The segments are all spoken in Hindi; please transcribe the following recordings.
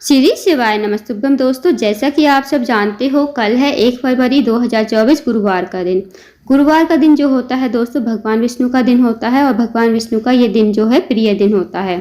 श्री शिवाय नमस्तुभ्यम। दोस्तों, जैसा कि आप सब जानते हो, कल है 1 फरवरी 2024 गुरुवार का दिन। गुरुवार का दिन जो होता है दोस्तों, भगवान विष्णु का दिन होता है और भगवान विष्णु का ये दिन जो है प्रिय दिन होता है।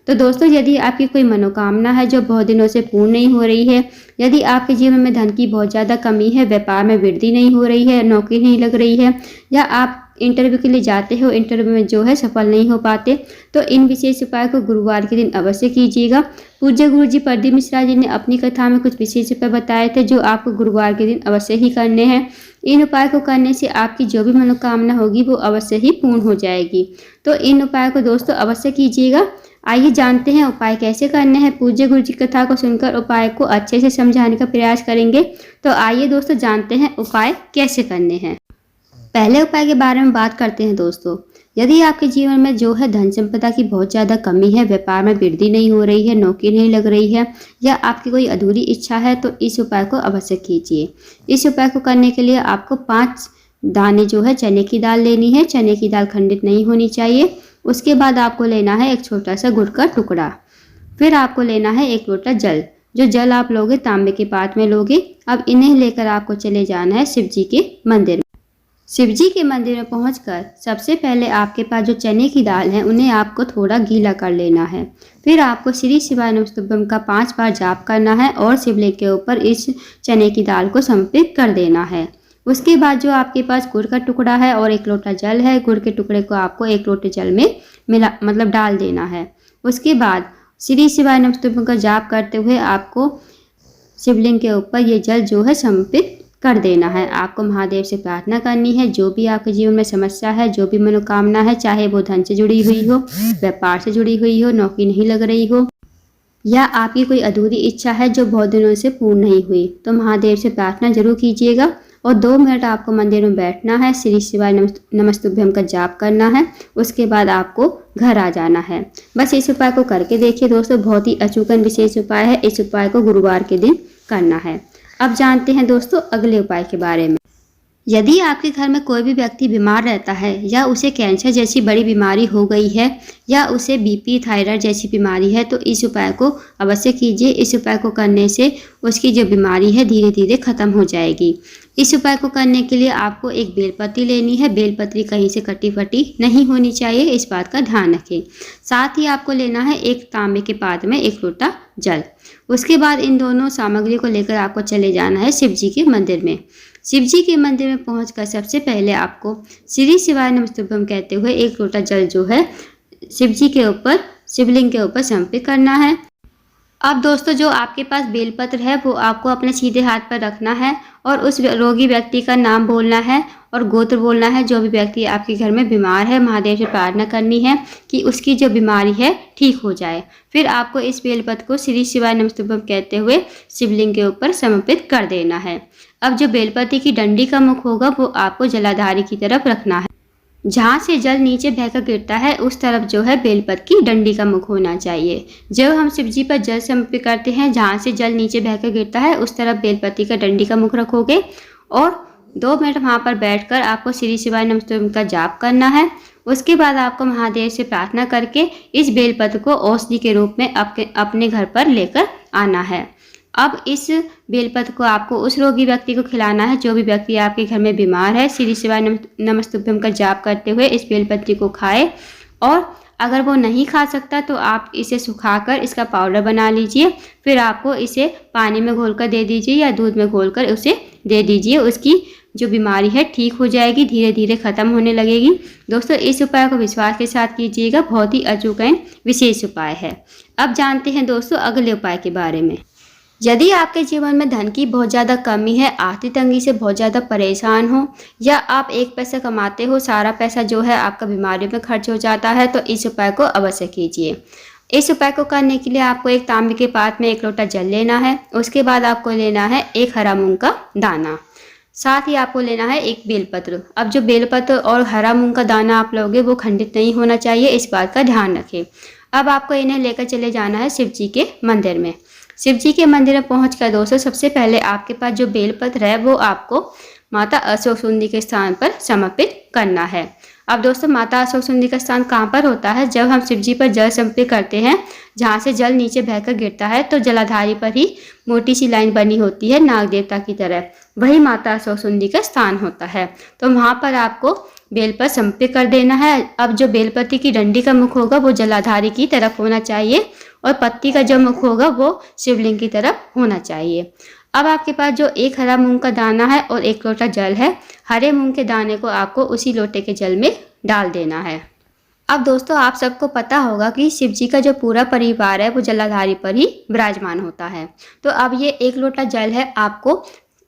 तो दोस्तों, यदि आपकी कोई मनोकामना है जो बहुत दिनों से पूर्ण नहीं हो रही है, यदि आपके जीवन में धन की बहुत ज़्यादा कमी है, व्यापार में वृद्धि नहीं हो रही है, नौकरी नहीं लग रही है, या आप इंटरव्यू के लिए जाते हो, इंटरव्यू में जो है सफल नहीं हो पाते, तो इन विशेष उपाय को गुरुवार के दिन अवश्य कीजिएगा। पूज्य गुरु जी प्रदीप मिश्रा जी ने अपनी कथा में कुछ विशेष उपाय बताए थे जो आपको गुरुवार के दिन अवश्य ही करने हैं। इन उपाय को करने से आपकी जो भी मनोकामना होगी वो अवश्य ही पूर्ण हो जाएगी। तो इन उपाय को दोस्तों अवश्य कीजिएगा। आइए जानते हैं उपाय कैसे करने हैं। पूज्य गुरु जी कथा को सुनकर उपाय को अच्छे से समझाने का प्रयास करेंगे। तो आइए दोस्तों जानते हैं उपाय कैसे करने हैं। पहले उपाय के बारे में बात करते हैं दोस्तों। यदि आपके जीवन में जो है धन संपदा की बहुत ज़्यादा कमी है, व्यापार में वृद्धि नहीं हो रही है, नौकरी नहीं लग रही है, या आपकी कोई अधूरी इच्छा है, तो इस उपाय को अवश्य कीजिए। इस उपाय को करने के लिए आपको 5 दाने जो है चने की दाल लेनी है। चने की दाल खंडित नहीं होनी चाहिए। उसके बाद आपको लेना है एक छोटा सा गुड़ का टुकड़ा। फिर आपको लेना है 1 लोटा जल। जो जल आप लोगे तांबे के पात्र में लोगे। अब इन्हें लेकर आपको चले जाना है शिव जी के मंदिर में। शिव जी के मंदिर में पहुंचकर सबसे पहले आपके पास जो चने की दाल है उन्हें आपको थोड़ा गीला कर लेना है। फिर आपको श्री शिवाय नमस्तुभ्यम का 5 बार जाप करना है और शिवलिंग के ऊपर इस चने की दाल को समर्पित कर देना है। उसके बाद जो आपके पास गुड़ का टुकड़ा है और 1 लोटा जल है, गुड़ के टुकड़े को आपको 1 लोटे जल में डाल देना है। उसके बाद श्री शिवाय नमस्तुभ्यम का जाप करते हुए आपको शिवलिंग के ऊपर ये जल जो है समर्पित कर देना है। आपको महादेव से प्रार्थना करनी है। जो भी आपके जीवन में समस्या है, जो भी मनोकामना है, चाहे वो धन से जुड़ी हुई हो, व्यापार से जुड़ी हुई हो, नौकरी नहीं लग रही हो, या आपकी कोई अधूरी इच्छा है जो बहुत दिनों से पूर्ण नहीं हुई, तो महादेव से प्रार्थना जरूर कीजिएगा। और 2 मिनट आपको मंदिर में बैठना है, श्री शिवाय नमस्तुभ्यम का जाप करना है। उसके बाद आपको घर आ जाना है। बस इस उपाय को करके देखिए दोस्तों, बहुत ही अचूकन विशेष उपाय है। इस उपाय को गुरुवार के दिन करना है। अब जानते हैं दोस्तों अगले उपाय के बारे में। यदि आपके घर में कोई भी व्यक्ति बीमार रहता है, या उसे कैंसर जैसी बड़ी बीमारी हो गई है, या उसे बीपी थायराइड जैसी बीमारी है, तो इस उपाय को अवश्य कीजिए। इस उपाय को करने से उसकी जो बीमारी है धीरे धीरे खत्म हो जाएगी। इस उपाय को करने के लिए आपको एक बेलपत्री लेनी है। बेलपत्री कहीं से कटी फटी नहीं होनी चाहिए, इस बात का ध्यान रखें। साथ ही आपको लेना है एक तांबे के पात्र में 1 लोटा जल। उसके बाद इन दोनों सामग्री को लेकर आपको चले जाना है शिव जी के मंदिर में। शिव जी के मंदिर में पहुंचकर सबसे पहले आपको श्री शिवाय नमस्तुभ्यम कहते हुए 1 लोटा जल जो है शिव जी के ऊपर, शिवलिंग के ऊपर समर्पित करना है। अब दोस्तों, जो आपके पास बेलपत्र है वो आपको अपने सीधे हाथ पर रखना है और उस रोगी व्यक्ति का नाम बोलना है और गोत्र बोलना है। जो भी व्यक्ति आपके घर में बीमार है, महादेव से प्रार्थना करनी है कि उसकी जो बीमारी है ठीक हो जाए। फिर आपको इस बेलपत्र को श्री शिवाय नमस्तुभ्यम कहते हुए शिवलिंग के ऊपर समर्पित कर देना है। अब जो बेलपत्र की डंडी का मुख होगा वो आपको जलाधारी की तरफ रखना है। जहाँ से जल नीचे बहकर गिरता है उस तरफ जो है बेलपत्र की डंडी का मुख होना चाहिए। जब हम शिव जी पर जल समर्पित करते हैं, जहाँ से जल नीचे बहकर गिरता है उस तरफ बेलपत्र का डंडी का मुख रखोगे और 2 मिनट वहाँ पर बैठकर आपको श्री शिवाय नमस्तुभ्यम का जाप करना है। उसके बाद आपको महादेव से प्रार्थना करके इस बेलपत्र को औषधि के रूप में अपने घर पर लेकर आना है। अब इस बेलपत्र को आपको उस रोगी व्यक्ति को खिलाना है जो भी व्यक्ति आपके घर में बीमार है। श्री शिवाय नमस्तुभ्यम का जाप करते हुए इस बेलपत्र को खाए, और अगर वो नहीं खा सकता तो आप इसे सुखाकर इसका पाउडर बना लीजिए। फिर आपको इसे पानी में घोलकर दे दीजिए या दूध में घोलकर उसे दे दीजिए। उसकी जो बीमारी है ठीक हो जाएगी, धीरे धीरे खत्म होने लगेगी। दोस्तों, इस उपाय को विश्वास के साथ कीजिएगा, बहुत ही अचूकन विशेष उपाय है। अब जानते हैं दोस्तों अगले उपाय के बारे में। यदि आपके जीवन में धन की बहुत ज़्यादा कमी है, आर्थिक तंगी से बहुत ज़्यादा परेशान हो, या आप 1 पैसा कमाते हो, सारा पैसा जो है आपका बीमारियों में खर्च हो जाता है, तो इस उपाय को अवश्य कीजिए। इस उपाय को करने के लिए आपको एक तांबे के पात्र में 1 लोटा जल लेना है। उसके बाद आपको लेना है 1 हरा मूंग का दाना। साथ ही आपको लेना है 1 बेलपत्र। अब जो बेलपत्र और हरा मूंग का दाना आप लोगे वो खंडित नहीं होना चाहिए, इस बात का ध्यान रखें। अब आपको इन्हें लेकर चले जाना है शिव जी के मंदिर में। शिव जी के मंदिर में पहुंचकर दोस्तों सबसे पहले आपके पास जो बेलपत्र है वो आपको माता अशोक सुंदरी के स्थान पर समर्पित करना है। अब दोस्तों माता अशोक सुंदरी का स्थान कहाँ पर होता है? जब हम शिव जी पर जल समर्पित करते हैं, जहाँ से जल नीचे बहकर गिरता है, तो जलाधारी पर ही मोटी सी लाइन बनी होती है नाग देवता की तरह, वही माता अशोक सुंदरी का स्थान होता है। तो वहाँ पर आपको बेलपत्र समर्पित कर देना है। अब जो बेलपत्र की डंडी का मुख होगा वो जलाधारी की तरफ होना चाहिए और पत्ती का जो मुख होगा वो शिवलिंग की तरफ होना चाहिए। अब आपके पास जो एक हरा मूंग का दाना है और एक लोटा जल है, हरे मूंग के दाने को आपको उसी लोटे के जल में डाल देना है। अब दोस्तों आप सबको पता होगा कि शिव जी का जो पूरा परिवार है वो जलाधारी पर ही विराजमान होता है। तो अब ये एक लोटा जल है, आपको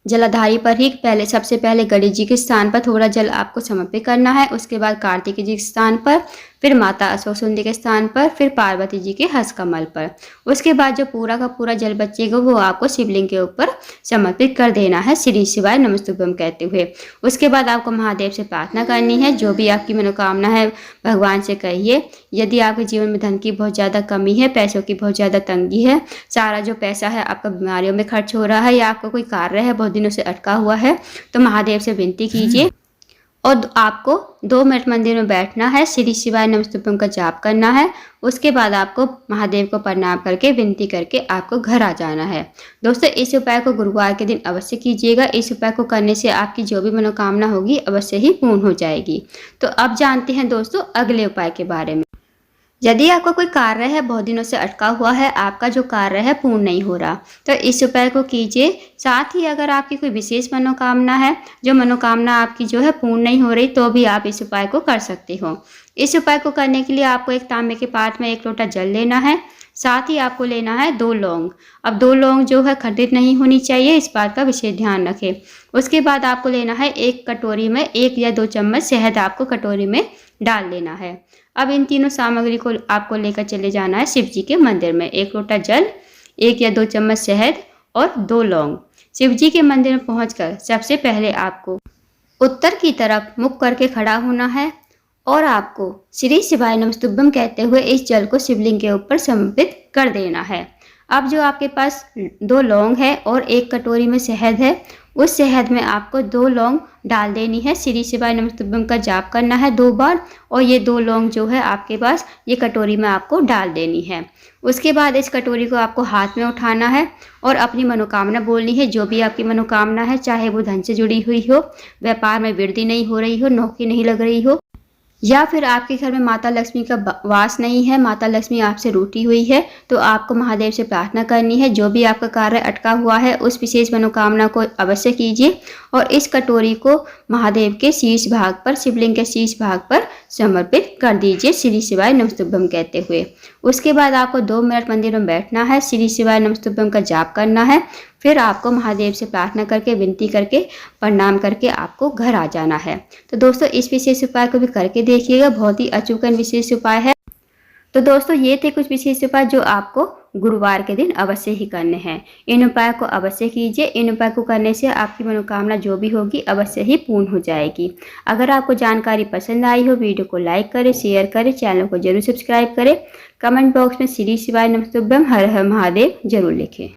जलाधारी पर ही सबसे पहले गणेश जी के स्थान पर थोड़ा जल आपको समर्पित करना है, उसके बाद कार्तिक जी के स्थान पर, फिर माता अशोक सुंदरी के स्थान पर, फिर पार्वती जी के हस्त कमल पर। उसके बाद जो पूरा का पूरा जल बचेगा वो आपको शिवलिंग के ऊपर समर्पित कर देना है श्री शिवाय नमस्तुभ्यम कहते हुए। उसके बाद आपको महादेव से प्रार्थना करनी है, जो भी आपकी मनोकामना है भगवान से कहिए। यदि आपके जीवन में धन की बहुत ज़्यादा कमी है, पैसों की बहुत ज़्यादा तंगी है, सारा जो पैसा है आपका बीमारियों में खर्च हो रहा है, या आपका कोई कार्य है बहुत दिनों से अटका हुआ है, तो महादेव से विनती कीजिए और आपको 2 मिनट मंदिर में बैठना है, श्री शिवाय नमस्तुभ्यम का जाप करना है। उसके बाद आपको महादेव को प्रणाम करके विनती करके आपको घर आ जाना है। दोस्तों इस उपाय को गुरुवार के दिन अवश्य कीजिएगा। इस उपाय को करने से आपकी जो भी मनोकामना होगी अवश्य ही पूर्ण हो जाएगी। तो अब जानते हैं दोस्तों अगले उपाय के बारे में। यदि आपका कोई कार्य है बहुत दिनों से अटका हुआ है, आपका जो कार्य है पूर्ण नहीं हो रहा, तो इस उपाय को कीजिए। साथ ही अगर आपकी कोई विशेष मनोकामना है, जो मनोकामना आपकी जो है पूर्ण नहीं हो रही, तो भी आप इस उपाय को कर सकते हो। इस उपाय को करने के लिए आपको एक तांबे के पात्र में 1 लोटा जल लेना है, साथ ही आपको लेना है 2 लौंग। अब 2 लौंग जो है खंडित नहीं होनी चाहिए, इस बात का विशेष ध्यान रखें। उसके बाद आपको लेना है एक कटोरी में 1 या 2 चम्मच शहद आपको कटोरी में डाल लेना है। अब इन तीनों सामग्री को आपको लेकर चले जाना है शिव जी के मंदिर में। 1 लोटा जल, 1 या 2 चम्मच शहद और 2 लौंग। शिव जी के मंदिर में पहुंचकर सबसे पहले आपको उत्तर की तरफ मुख करके खड़ा होना है और आपको श्री शिवाय नमस्तुभ्यम कहते हुए इस जल को शिवलिंग के ऊपर समर्पित कर देना है। अब जो आपके पास 2 लौंग है और 1 कटोरी में शहद है, उस शहद में आपको 2 लौंग डाल देनी है। श्री शिवाय नमस्तुभ्यम का जाप करना है 2 बार और ये 2 लौंग जो है आपके पास ये कटोरी में आपको डाल देनी है। उसके बाद इस कटोरी को आपको हाथ में उठाना है और अपनी मनोकामना बोलनी है, जो भी आपकी मनोकामना है, चाहे वो धन से जुड़ी हुई हो, व्यापार में वृद्धि नहीं हो रही हो, नौकरी नहीं लग रही हो, या फिर आपके घर में माता लक्ष्मी का वास नहीं है, माता लक्ष्मी आपसे रूठी हुई है, तो आपको महादेव से प्रार्थना करनी है। जो भी आपका कार्य अटका हुआ है उस विशेष मनोकामना को अवश्य कीजिए और इस कटोरी को महादेव के शीर्ष भाग पर, शिवलिंग के शीर्ष भाग पर समर्पित कर दीजिए श्री शिवाय नमस्तुभ्यम कहते हुए। उसके बाद आपको 2 मिनट मंदिर में बैठना है, श्री शिवाय नमस्तुभ्यम का जाप करना है, फिर आपको महादेव से प्रार्थना करके विनती करके प्रणाम करके आपको घर आ जाना है। तो दोस्तों इस विशेष उपाय को भी करके देखिएगा, बहुत ही अचूक विशेष उपाय है। तो दोस्तों ये थे कुछ विशेष उपाय जो आपको गुरुवार के दिन अवश्य ही करने हैं। इन उपाय को अवश्य कीजिए। इन उपाय को करने से आपकी मनोकामना जो भी होगी अवश्य ही पूर्ण हो जाएगी। अगर आपको जानकारी पसंद आई हो, वीडियो को लाइक करें, शेयर करें, चैनल को जरूर सब्सक्राइब करें, कमेंट बॉक्स में श्री शिवाय नमस्तुभ्यम हर हर महादेव जरूर लिखें।